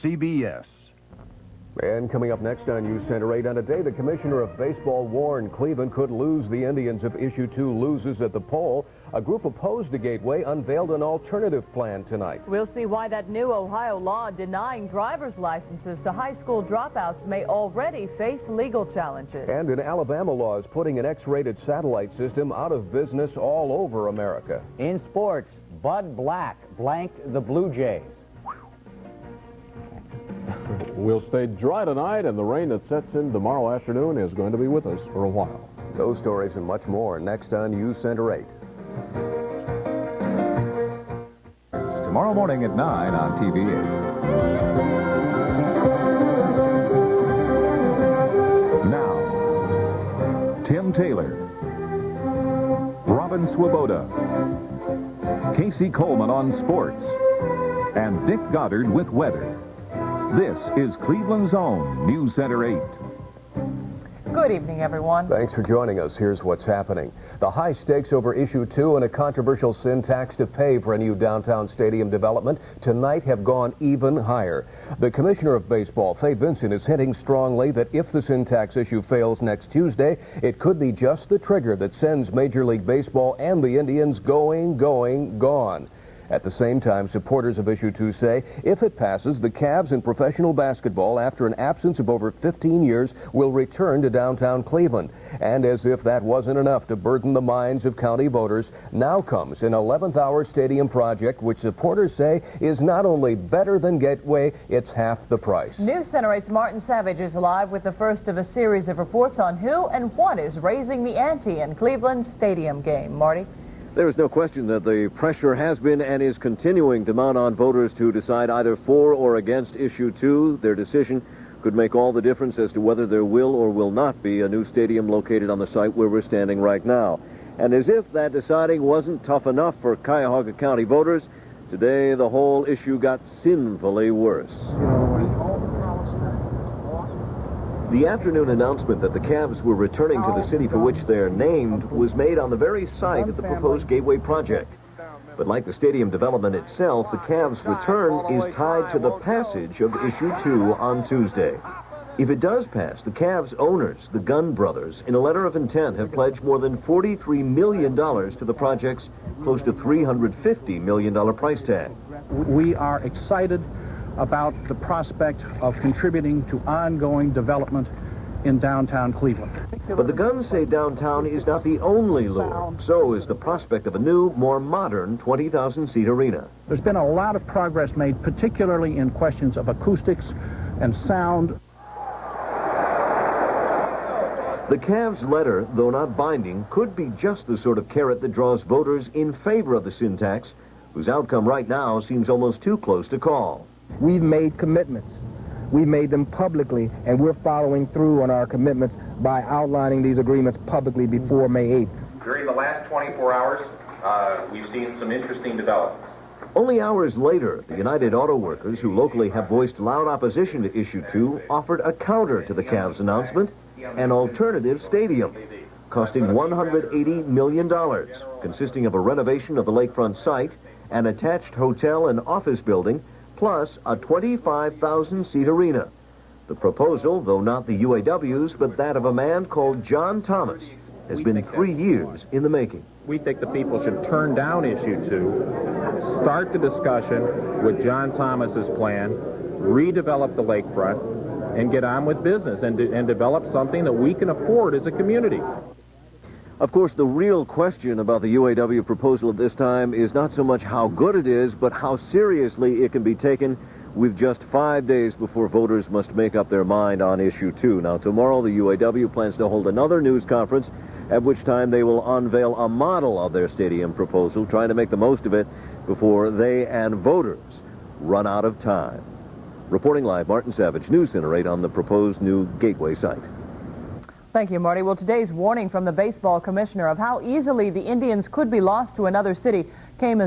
CBS. And coming up next on Newscenter 8, on a day the commissioner of baseball warned Cleveland could lose the Indians if Issue 2 loses at the poll, a group opposed to Gateway unveiled an alternative plan tonight. We'll see why that new Ohio law denying driver's licenses to high school dropouts may already face legal challenges. And an Alabama law is putting an X-rated satellite system out of business all over America. In sports, Bud Black blanked the Blue Jays. We'll stay dry tonight, and the rain that sets in tomorrow afternoon is going to be with us for a while. Those stories and much more next on Newscenter 8. Tomorrow morning at 9 on TV 8. Now, Tim Taylor, Robin Swoboda, Casey Coleman on sports, and Dick Goddard with weather. This is Cleveland's own Newscenter 8. Good evening, everyone. Thanks for joining us. Here's what's happening. The high stakes over Issue 2 and a controversial sin tax to pay for a new downtown stadium development tonight have gone even higher. The commissioner of baseball, Fay Vincent, is hinting strongly that if the sin tax issue fails next Tuesday, it could be just the trigger that sends Major League Baseball and the Indians gone. At the same time, supporters of Issue 2 say if it passes, the Cavs in professional basketball, after an absence of over 15 years, will return to downtown Cleveland. And as if that wasn't enough to burden the minds of county voters, now comes an 11th-hour stadium project which supporters say is not only better than Gateway, it's half the price. Newscenter 8's Martin Savage is live with the first of a series of reports on who and what is raising the ante in Cleveland's stadium game. Marty? There is no question that the pressure has been and is continuing to mount on voters to decide either for or against Issue 2. Their decision could make all the difference as to whether there will or will not be a new stadium located on the site where we're standing right now. And as if that deciding wasn't tough enough for Cuyahoga County voters, today the whole issue got sinfully worse. The afternoon announcement that the Cavs were returning to the city for which they're named was made on the very site of the proposed Gateway project. But like the stadium development itself, the Cavs' return is tied to the passage of Issue 2 on Tuesday. If it does pass, the Cavs' owners, the Gunn brothers, in a letter of intent have pledged more than $43 million to the project's close to $350 million price tag. We are excited about the prospect of contributing to ongoing development in downtown Cleveland. But the Guns say downtown is not the only lure. So is the prospect of a new, more modern 20,000-seat arena. There's been a lot of progress made, particularly in questions of acoustics and sound. The Cavs' letter, though not binding, could be just the sort of carrot that draws voters in favor of the sin tax, whose outcome right now seems almost too close to call. We've made commitments. We've made them publicly, and we're following through on our commitments by outlining these agreements publicly before May 8th. During the last 24 hours, we've seen some interesting developments. Only hours later, the United Auto Workers, who locally have voiced loud opposition to Issue 2, offered a counter to the Cavs' announcement, an alternative stadium, costing $180 million, consisting of a renovation of the lakefront site, an attached hotel and office building, plus a 25,000-seat arena. The proposal, though not the UAW's, but that of a man called John Thomas, has been 3 years in the making. We think the people should turn down Issue 2, start the discussion with John Thomas's plan, redevelop the lakefront, and get on with business and develop something that we can afford as a community. Of course, the real question about the UAW proposal at this time is not so much how good it is, but how seriously it can be taken with just 5 days before voters must make up their mind on Issue 2. Now, tomorrow, the UAW plans to hold another news conference, at which time they will unveil a model of their stadium proposal, trying to make the most of it before they and voters run out of time. Reporting live, Martin Savage, Newscenter 8 on the proposed new Gateway site. Thank you, Marty. Well, today's warning from the baseball commissioner of how easily the Indians could be lost to another city came as